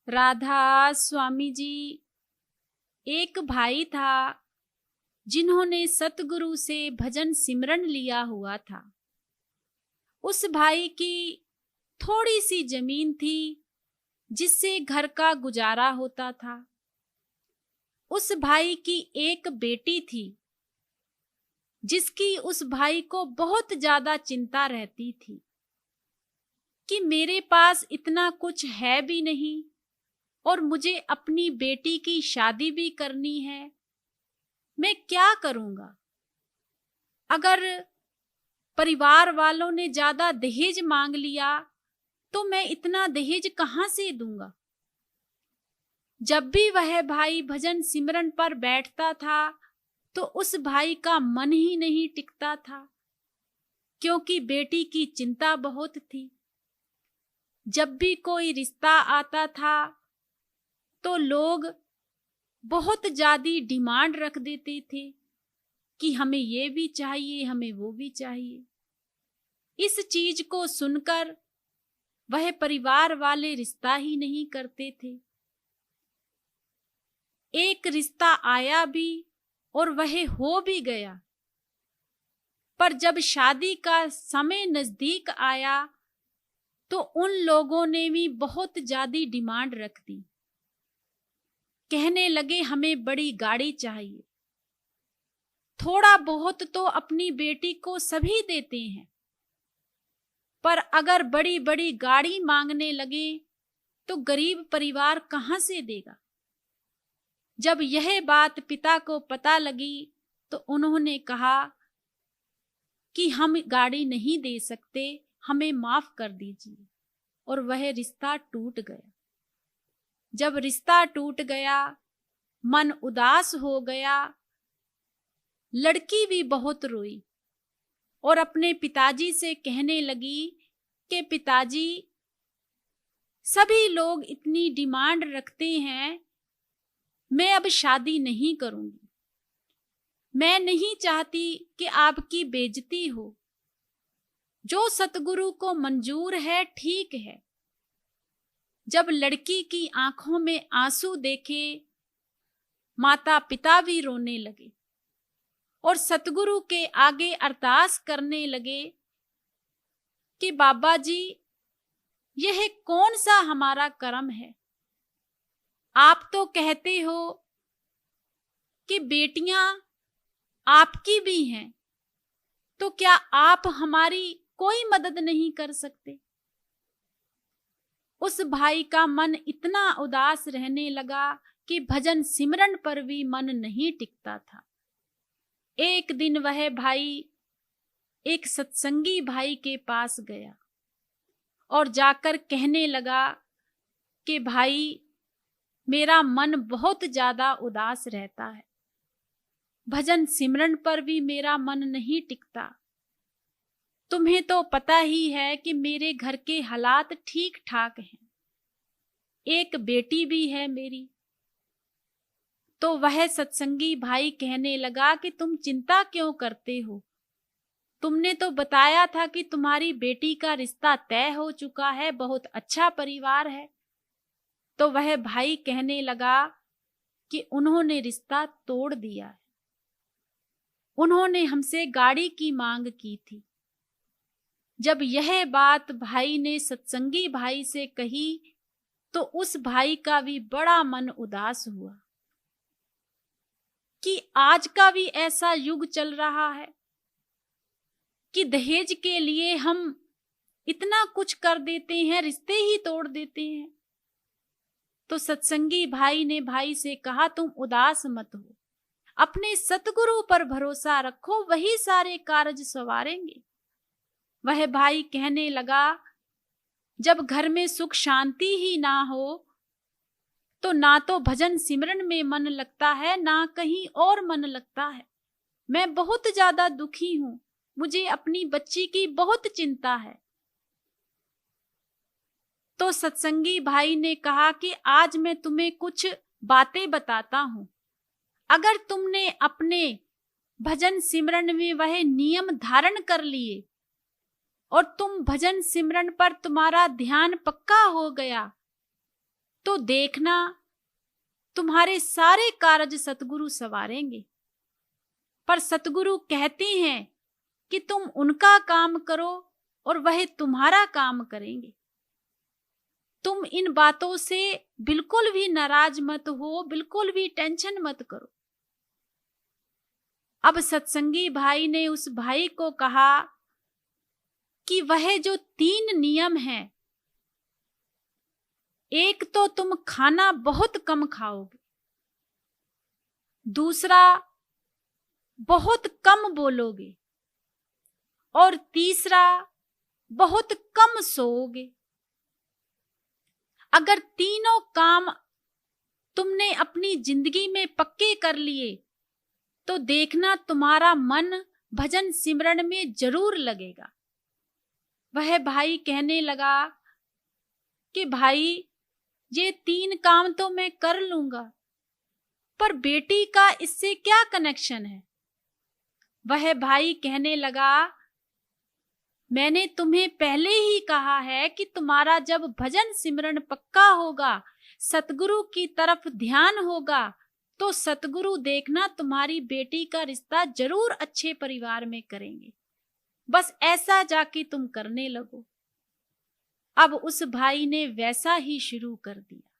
राधा स्वामी जी, एक भाई था जिन्होंने सतगुरु से भजन सिमरन लिया हुआ था। उस भाई की थोड़ी सी जमीन थी जिससे घर का गुजारा होता था। उस भाई की एक बेटी थी जिसकी उस भाई को बहुत ज्यादा चिंता रहती थी कि मेरे पास इतना कुछ है भी नहीं और मुझे अपनी बेटी की शादी भी करनी है, मैं क्या करूंगा? अगर परिवार वालों ने ज्यादा दहेज मांग लिया तो मैं इतना दहेज कहां से दूंगा? जब भी वह भाई भजन सिमरन पर बैठता था तो उस भाई का मन ही नहीं टिकता था, क्योंकि बेटी की चिंता बहुत थी। जब भी कोई रिश्ता आता था तो लोग बहुत ज्यादा डिमांड रख देते थे कि हमें ये भी चाहिए, हमें वो भी चाहिए। इस चीज को सुनकर वह परिवार वाले रिश्ता ही नहीं करते थे। एक रिश्ता आया भी और वह हो भी गया, पर जब शादी का समय नजदीक आया तो उन लोगों ने भी बहुत ज्यादा डिमांड रख दी। कहने लगे हमें बड़ी गाड़ी चाहिए। थोड़ा बहुत तो अपनी बेटी को सभी देते हैं, पर अगर बड़ी बड़ी गाड़ी मांगने लगे तो गरीब परिवार कहां से देगा? जब यह बात पिता को पता लगी तो उन्होंने कहा कि हम गाड़ी नहीं दे सकते, हमें माफ कर दीजिए। और वह रिश्ता टूट गया। जब रिश्ता टूट गया, मन उदास हो गया। लड़की भी बहुत रोई और अपने पिताजी से कहने लगी कि पिताजी, सभी लोग इतनी डिमांड रखते हैं, मैं अब शादी नहीं करूंगी। मैं नहीं चाहती कि आपकी बेइज्जती हो। जो सतगुरु को मंजूर है ठीक है। जब लड़की की आंखों में आंसू देखे, माता पिता भी रोने लगे और सतगुरु के आगे अरदास करने लगे कि बाबा जी, यह कौन सा हमारा कर्म है? आप तो कहते हो कि बेटियां आपकी भी हैं, तो क्या आप हमारी कोई मदद नहीं कर सकते? उस भाई का मन इतना उदास रहने लगा कि भजन सिमरन पर भी मन नहीं टिकता था। एक दिन वह भाई एक सत्संगी भाई के पास गया और जाकर कहने लगा कि भाई, मेरा मन बहुत ज्यादा उदास रहता है, भजन सिमरन पर भी मेरा मन नहीं टिकता। तुम्हें तो पता ही है कि मेरे घर के हालात ठीक ठाक हैं, एक बेटी भी है मेरी। तो वह सत्संगी भाई कहने लगा कि तुम चिंता क्यों करते हो? तुमने तो बताया था कि तुम्हारी बेटी का रिश्ता तय हो चुका है, बहुत अच्छा परिवार है। तो वह भाई कहने लगा कि उन्होंने रिश्ता तोड़ दिया है। उन्होंने हमसे गाड़ी की मांग की थी। जब यह बात भाई ने सत्संगी भाई से कही तो उस भाई का भी बड़ा मन उदास हुआ कि आज का भी ऐसा युग चल रहा है कि दहेज के लिए हम इतना कुछ कर देते हैं, रिश्ते ही तोड़ देते हैं। तो सत्संगी भाई ने भाई से कहा, तुम उदास मत हो, अपने सतगुरु पर भरोसा रखो, वही सारे कार्य संवारेंगे। वह भाई कहने लगा, जब घर में सुख शांति ही ना हो तो ना तो भजन सिमरन में मन लगता है, ना कहीं और मन लगता है। मैं बहुत ज्यादा दुखी हूं, मुझे अपनी बच्ची की बहुत चिंता है। तो सत्संगी भाई ने कहा कि आज मैं तुम्हें कुछ बातें बताता हूं। अगर तुमने अपने भजन सिमरन में वह नियम धारण कर लिए और तुम भजन सिमरन पर तुम्हारा ध्यान पक्का हो गया, तो देखना तुम्हारे सारे कारज सतगुरु सवारेंगे। पर सतगुरु कहते हैं कि तुम उनका काम करो और वह तुम्हारा काम करेंगे। तुम इन बातों से बिल्कुल भी नाराज मत हो, बिल्कुल भी टेंशन मत करो। अब सत्संगी भाई ने उस भाई को कहा कि वह जो 3 नियम हैं, एक तो तुम खाना बहुत कम खाओगे, दूसरा बहुत कम बोलोगे, और तीसरा बहुत कम सोओगे। अगर तीनों काम तुमने अपनी जिंदगी में पक्के कर लिए तो देखना तुम्हारा मन भजन सिमरन में जरूर लगेगा। वह भाई कहने लगा कि भाई ये 3 काम तो मैं कर लूंगा, पर बेटी का इससे क्या कनेक्शन है? वह भाई कहने लगा, मैंने तुम्हें पहले ही कहा है कि तुम्हारा जब भजन सिमरन पक्का होगा, सतगुरु की तरफ ध्यान होगा, तो सतगुरु देखना तुम्हारी बेटी का रिश्ता जरूर अच्छे परिवार में करेंगे। बस ऐसा जाके तुम करने लगो। अब उस भाई ने वैसा ही शुरू कर दिया।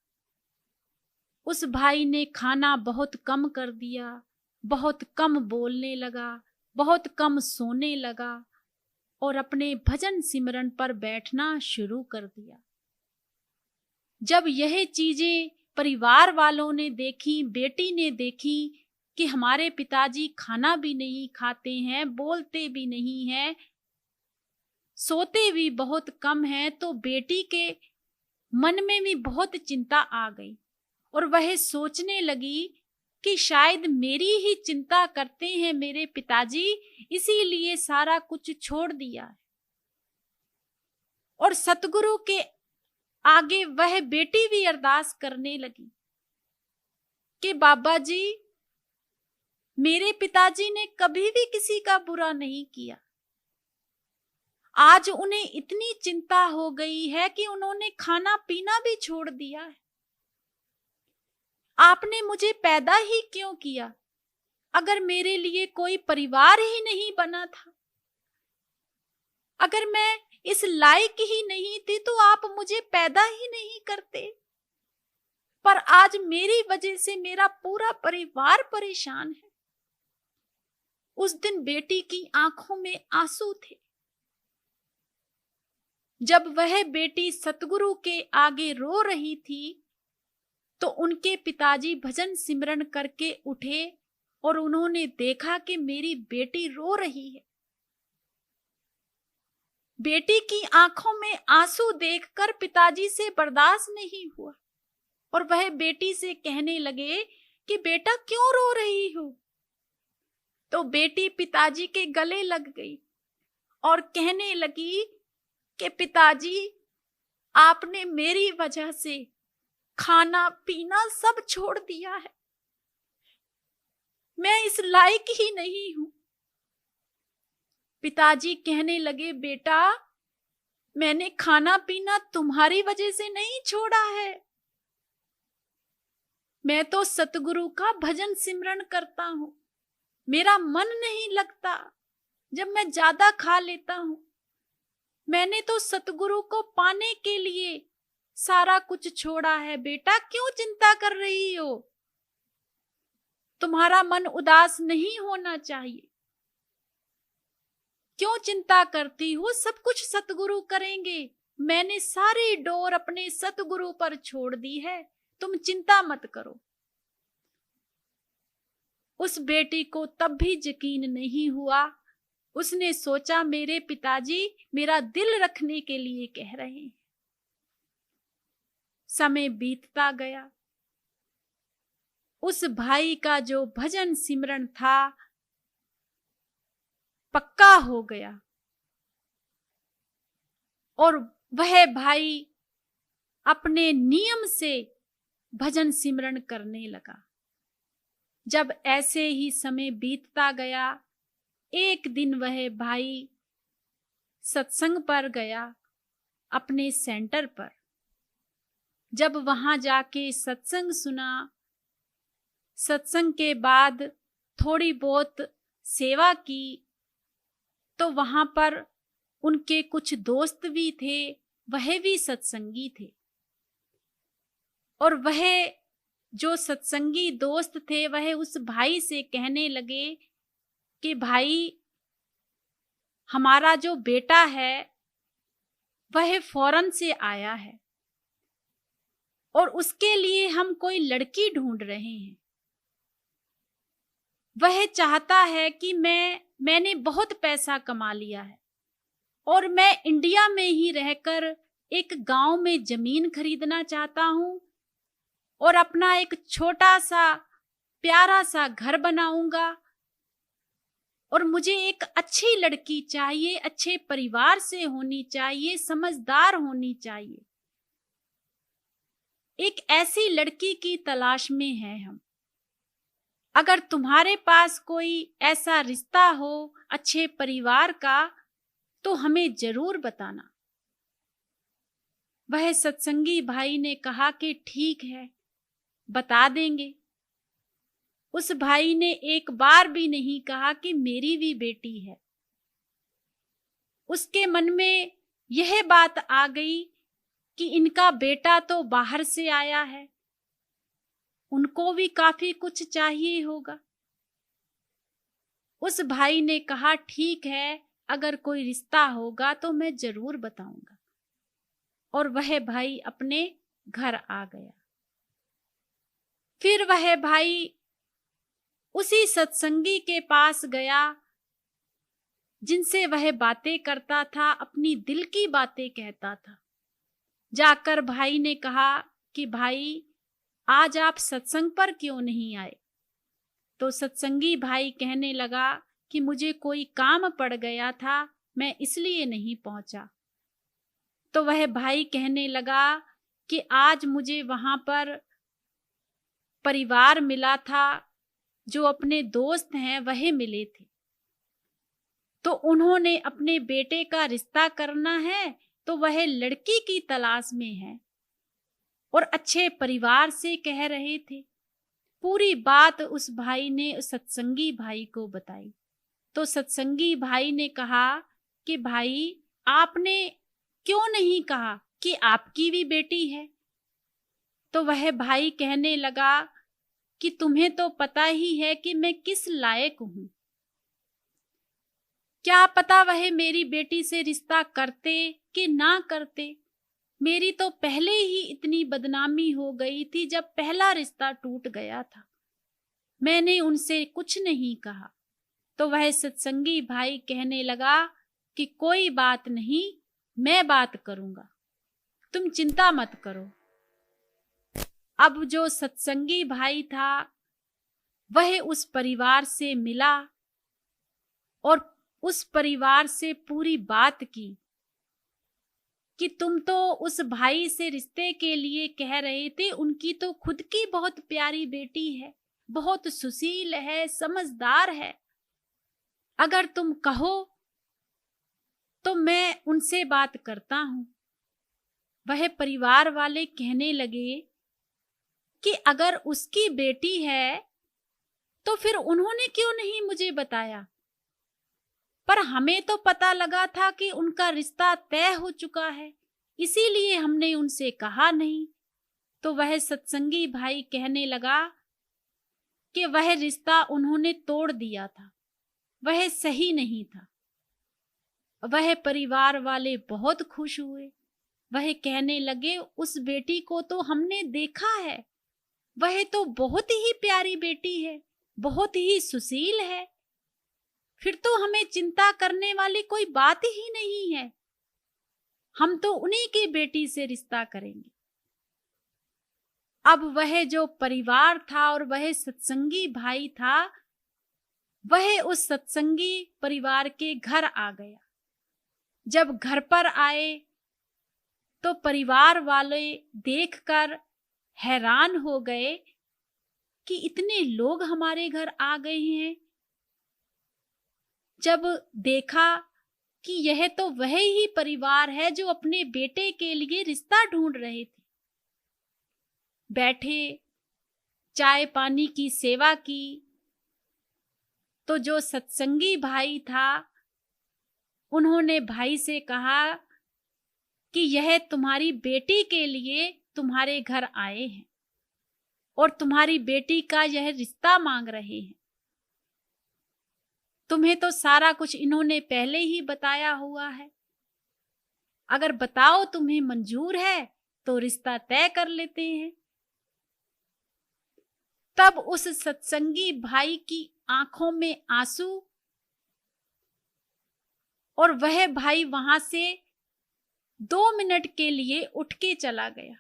उस भाई ने खाना बहुत कम कर दिया, बहुत कम बोलने लगा, बहुत कम सोने लगा और अपने भजन सिमरन पर बैठना शुरू कर दिया। जब यह चीजें परिवार वालों ने देखी, बेटी ने देखी कि हमारे पिताजी खाना भी नहीं खाते हैं, बोलते भी नहीं हैं, सोते भी बहुत कम हैं, तो बेटी के मन में भी बहुत चिंता आ गई और वह सोचने लगी कि शायद मेरी ही चिंता करते हैं मेरे पिताजी, इसीलिए सारा कुछ छोड़ दिया है। और सतगुरु के आगे वह बेटी भी अरदास करने लगी कि बाबा जी, मेरे पिताजी ने कभी भी किसी का बुरा नहीं किया। आज उन्हें इतनी चिंता हो गई है कि उन्होंने खाना पीना भी छोड़ दिया है। आपने मुझे पैदा ही क्यों किया अगर मेरे लिए कोई परिवार ही नहीं बना था? अगर मैं इस लायक ही नहीं थी तो आप मुझे पैदा ही नहीं करते। पर आज मेरी वजह से मेरा पूरा परिवार परेशान है। उस दिन बेटी की आंखों में आंसू थे। जब वह बेटी सतगुरु के आगे रो रही थी तो उनके पिताजी भजन सिमरन करके उठे और उन्होंने देखा कि मेरी बेटी रो रही है। बेटी की आंखों में आंसू देखकर पिताजी से बर्दाश्त नहीं हुआ और वह बेटी से कहने लगे कि बेटा क्यों रो रही हो? तो बेटी पिताजी के गले लग गई और कहने लगी कि पिताजी, आपने मेरी वजह से खाना पीना सब छोड़ दिया है। मैं इस लायक ही नहीं हूं। पिताजी कहने लगे, बेटा, मैंने खाना पीना तुम्हारी वजह से नहीं छोड़ा है। मैं तो सतगुरु का भजन सिमरन करता हूं। मेरा मन नहीं लगता जब मैं ज्यादा खा लेता हूं। मैंने तो सतगुरु को पाने के लिए सारा कुछ छोड़ा है। बेटा, क्यों चिंता कर रही हो? तुम्हारा मन उदास नहीं होना चाहिए। क्यों चिंता करती हो? सब कुछ सतगुरु करेंगे। मैंने सारी डोर अपने सतगुरु पर छोड़ दी है, तुम चिंता मत करो। उस बेटी को तब भी यकीन नहीं हुआ। उसने सोचा मेरे पिताजी मेरा दिल रखने के लिए कह रहे हैं। समय बीतता गया। उस भाई का जो भजन सिमरन था पक्का हो गया और वह भाई अपने नियम से भजन सिमरन करने लगा। जब ऐसे ही समय बीतता गया, एक दिन वह भाई सत्संग पर गया अपने सेंटर पर। जब वहां जाके सत्संग सुना, सत्संग के बाद थोड़ी बहुत सेवा की, तो वहां पर उनके कुछ दोस्त भी थे, वह भी सत्संगी थे। और वह जो सत्संगी दोस्त थे वह उस भाई से कहने लगे कि भाई, हमारा जो बेटा है वह फॉरेन से आया है और उसके लिए हम कोई लड़की ढूंढ रहे हैं। वह चाहता है कि मैंने बहुत पैसा कमा लिया है और मैं इंडिया में ही रहकर एक गांव में जमीन खरीदना चाहता हूं और अपना एक छोटा सा प्यारा सा घर बनाऊंगा और मुझे एक अच्छी लड़की चाहिए, अच्छे परिवार से होनी चाहिए, समझदार होनी चाहिए। एक ऐसी लड़की की तलाश में हैं हम। अगर तुम्हारे पास कोई ऐसा रिश्ता हो अच्छे परिवार का तो हमें जरूर बताना। वह सत्संगी भाई ने कहा कि ठीक है, बता देंगे। उस भाई ने एक बार भी नहीं कहा कि मेरी भी बेटी है। उसके मन में यह बात आ गई कि इनका बेटा तो बाहर से आया है, उनको भी काफी कुछ चाहिए होगा। उस भाई ने कहा ठीक है, अगर कोई रिश्ता होगा तो मैं जरूर बताऊंगा। और वह भाई अपने घर आ गया। फिर वह भाई उसी सत्संगी के पास गया जिनसे वह बातें करता था, अपनी दिल की बातें कहता था। जाकर भाई ने कहा कि भाई, आज आप सत्संग पर क्यों नहीं आए? तो सत्संगी भाई कहने लगा कि मुझे कोई काम पड़ गया था, मैं इसलिए नहीं पहुंचा। तो वह भाई कहने लगा कि आज मुझे वहां पर परिवार मिला था, जो अपने दोस्त हैं वह मिले थे, तो उन्होंने अपने बेटे का रिश्ता करना है, तो वह लड़की की तलाश में है और अच्छे परिवार से कह रहे थे। पूरी बात उस भाई ने उस सत्संगी भाई को बताई। तो सत्संगी भाई ने कहा कि भाई, आपने क्यों नहीं कहा कि आपकी भी बेटी है? तो वह भाई कहने लगा कि तुम्हें तो पता ही है कि मैं किस लायक हूं। क्या पता वह मेरी बेटी से रिश्ता करते कि ना करते। मेरी तो पहले ही इतनी बदनामी हो गई थी जब पहला रिश्ता टूट गया था। मैंने उनसे कुछ नहीं कहा। तो वह सत्संगी भाई कहने लगा कि कोई बात नहीं, मैं बात करूंगा, तुम चिंता मत करो। अब जो सत्संगी भाई था वह उस परिवार से मिला और उस परिवार से पूरी बात की कि तुम तो उस भाई से रिश्ते के लिए कह रहे थे, उनकी तो खुद की बहुत प्यारी बेटी है, बहुत सुशील है, समझदार है। अगर तुम कहो तो मैं उनसे बात करता हूं। वह परिवार वाले कहने लगे कि अगर उसकी बेटी है तो फिर उन्होंने क्यों नहीं मुझे बताया? पर हमें तो पता लगा था कि उनका रिश्ता तय हो चुका है, इसीलिए हमने उनसे कहा नहीं। तो वह सत्संगी भाई कहने लगा कि वह रिश्ता उन्होंने तोड़ दिया था, वह सही नहीं था। वह परिवार वाले बहुत खुश हुए। वह कहने लगे, उस बेटी को तो हमने देखा है, वह तो बहुत ही प्यारी बेटी है, बहुत ही सुशील है, फिर तो हमें चिंता करने वाली कोई बात ही नहीं है, हम तो उन्हीं की बेटी से रिश्ता करेंगे। अब वह जो परिवार था और वह सत्संगी भाई था, वह उस सत्संगी परिवार के घर आ गया। जब घर पर आए तो परिवार वाले देखकर हैरान हो गए कि इतने लोग हमारे घर आ गए हैं। जब देखा कि यह तो वह ही परिवार है जो अपने बेटे के लिए रिश्ता ढूंढ रहे थे, बैठे, चाय पानी की सेवा की। तो जो सत्संगी भाई था, उन्होंने भाई से कहा कि यह तुम्हारी बेटी के लिए तुम्हारे घर आए हैं और तुम्हारी बेटी का यह रिश्ता मांग रहे हैं। तुम्हें तो सारा कुछ इन्होंने पहले ही बताया हुआ है। अगर बताओ तुम्हें मंजूर है तो रिश्ता तय कर लेते हैं। तब उस सत्संगी भाई की आंखों में आंसू, और वह भाई वहां से 2 मिनट के लिए उठ के चला गया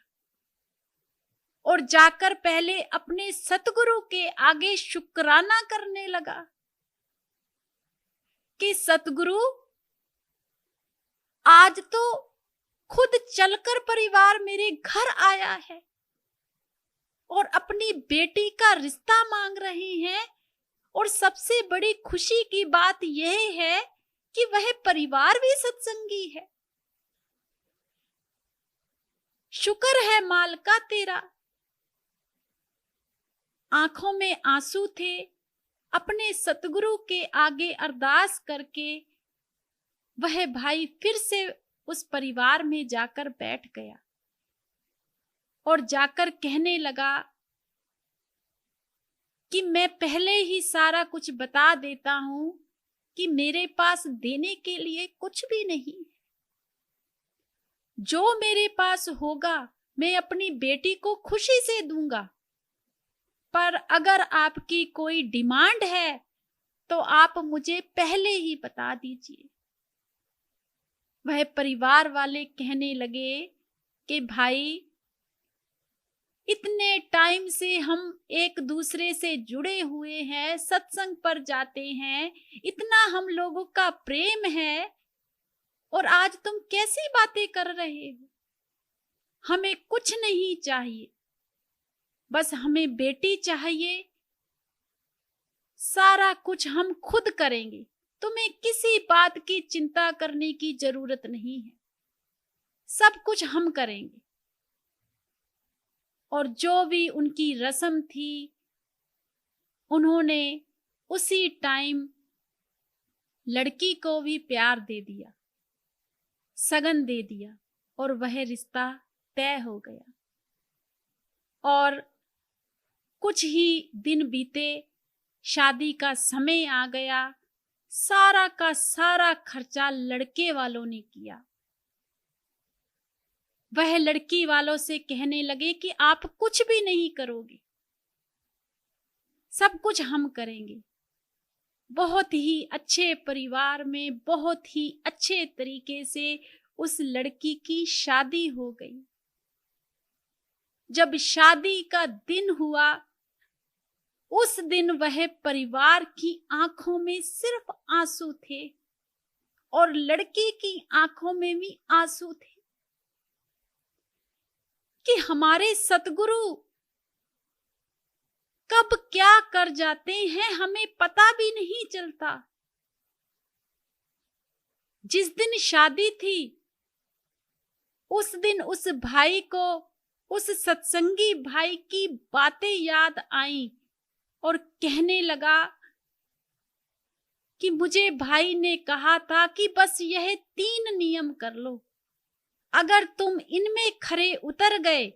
और जाकर पहले अपने सतगुरु के आगे शुक्राना करने लगा कि सतगुरु, आज तो खुद चलकर परिवार मेरे घर आया है और अपनी बेटी का रिश्ता मांग रहे हैं, और सबसे बड़ी खुशी की बात यह है कि वह परिवार भी सत्संगी है। शुक्र है मालका तेरा। आंखों में आंसू थे। अपने सतगुरु के आगे अरदास करके वह भाई फिर से उस परिवार में जाकर बैठ गया और जाकर कहने लगा कि मैं पहले ही सारा कुछ बता देता हूं कि मेरे पास देने के लिए कुछ भी नहीं। जो मेरे पास होगा मैं अपनी बेटी को खुशी से दूंगा, पर अगर आपकी कोई डिमांड है तो आप मुझे पहले ही बता दीजिए। वह परिवार वाले कहने लगे कि भाई, इतने टाइम से हम एक दूसरे से जुड़े हुए हैं, सत्संग पर जाते हैं, इतना हम लोगों का प्रेम है, और आज तुम कैसी बातें कर रहे हो। हमें कुछ नहीं चाहिए, बस हमें बेटी चाहिए। सारा कुछ हम खुद करेंगे, तुम्हें किसी बात की चिंता करने की जरूरत नहीं है, सब कुछ हम करेंगे। और जो भी उनकी रस्म थी, उन्होंने उसी टाइम लड़की को भी प्यार दे दिया, सगन दे दिया, और वह रिश्ता तय हो गया। और कुछ ही दिन बीते, शादी का समय आ गया। सारा का सारा खर्चा लड़के वालों ने किया। वह लड़की वालों से कहने लगे कि आप कुछ भी नहीं करोगे, सब कुछ हम करेंगे। बहुत ही अच्छे परिवार में बहुत ही अच्छे तरीके से उस लड़की की शादी हो गई। जब शादी का दिन हुआ, उस दिन वह परिवार की आंखों में सिर्फ आंसू थे और लड़की की आंखों में भी आंसू थे कि हमारे सतगुरु कब क्या कर जाते हैं हमें पता भी नहीं चलता। जिस दिन शादी थी, उस दिन उस भाई को, उस सत्संगी भाई की बातें याद आई और कहने लगा कि मुझे भाई ने कहा था कि बस यह 3 नियम कर लो, अगर तुम इनमें खरे उतर गए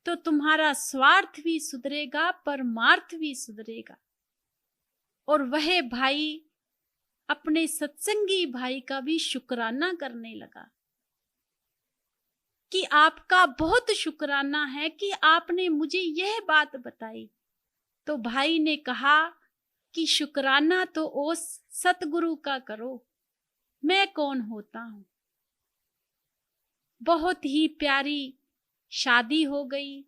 तो तुम्हारा स्वार्थ भी सुधरेगा, परमार्थ भी सुधरेगा। और वह भाई अपने सत्संगी भाई का भी शुक्राना करने लगा कि आपका बहुत शुक्राना है कि आपने मुझे यह बात बताई। तो भाई ने कहा कि शुक्राना तो उस सतगुरु का करो, मैं कौन होता हूं। बहुत ही प्यारी शादी हो गई।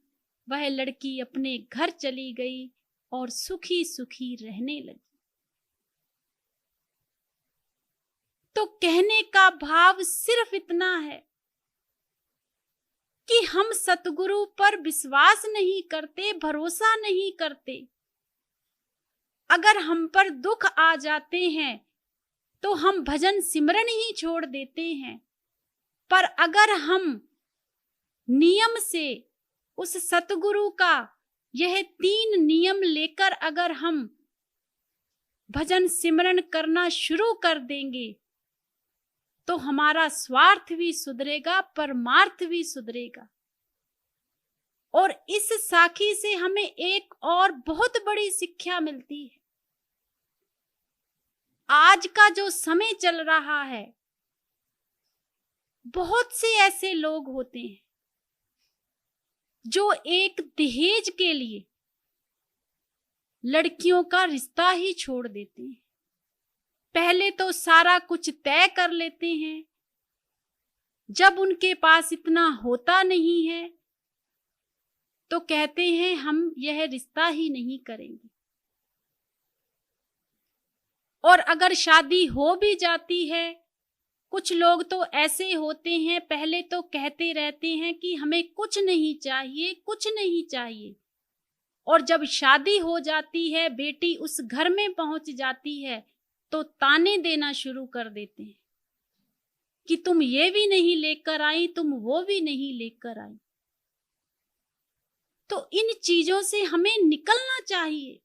वह लड़की अपने घर चली गई और सुखी सुखी रहने लगी। तो कहने का भाव सिर्फ इतना है कि हम सतगुरु पर विश्वास नहीं करते, भरोसा नहीं करते। अगर हम पर दुख आ जाते हैं तो हम भजन सिमरन ही छोड़ देते हैं। पर अगर हम नियम से उस सतगुरु का यह 3 नियम लेकर अगर हम भजन सिमरन करना शुरू कर देंगे तो हमारा स्वार्थ भी सुधरेगा, परमार्थ भी सुधरेगा। और इस साखी से हमें एक और बहुत बड़ी शिक्षा मिलती है। आज का जो समय चल रहा है, बहुत से ऐसे लोग होते हैं जो एक दहेज के लिए लड़कियों का रिश्ता ही छोड़ देते हैं। पहले तो सारा कुछ तय कर लेते हैं, जब उनके पास इतना होता नहीं है तो कहते हैं हम यह रिश्ता ही नहीं करेंगे। और अगर शादी हो भी जाती है, कुछ लोग तो ऐसे होते हैं, पहले तो कहते रहते हैं कि हमें कुछ नहीं चाहिए, कुछ नहीं चाहिए। और जब शादी हो जाती है, बेटी उस घर में पहुंच जाती है तो ताने देना शुरू कर देते हैं कि तुम ये भी नहीं लेकर आई, तुम वो भी नहीं लेकर आई। तो इन चीजों से हमें निकलना चाहिए।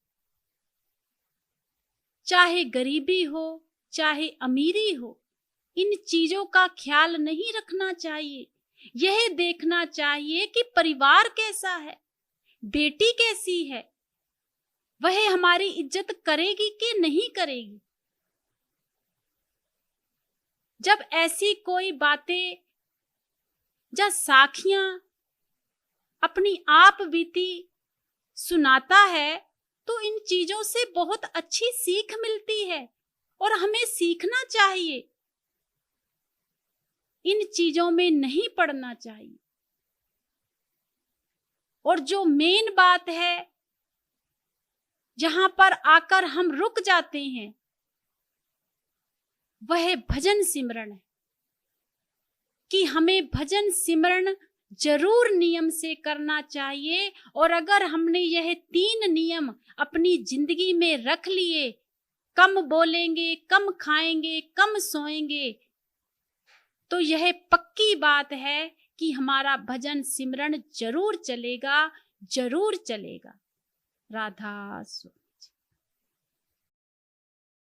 चाहे गरीबी हो, चाहे अमीरी हो, इन चीजों का ख्याल नहीं रखना चाहिए। यह देखना चाहिए कि परिवार कैसा है, बेटी कैसी है, वह हमारी इज्जत करेगी कि नहीं करेगी। जब ऐसी कोई बातें या साखियां अपनी आप बीती सुनाता है तो इन चीजों से बहुत अच्छी सीख मिलती है और हमें सीखना चाहिए। इन चीजों में नहीं पड़ना चाहिए। और जो मेन बात है, जहां पर आकर हम रुक जाते हैं, वह भजन सिमरन है कि हमें भजन सिमरन जरूर नियम से करना चाहिए। और अगर हमने यह 3 नियम अपनी जिंदगी में रख लिए, कम बोलेंगे, कम खाएंगे, कम सोएंगे, तो यह पक्की बात है कि हमारा भजन सिमरन जरूर चलेगा, जरूर चलेगा। राधा स्वामी।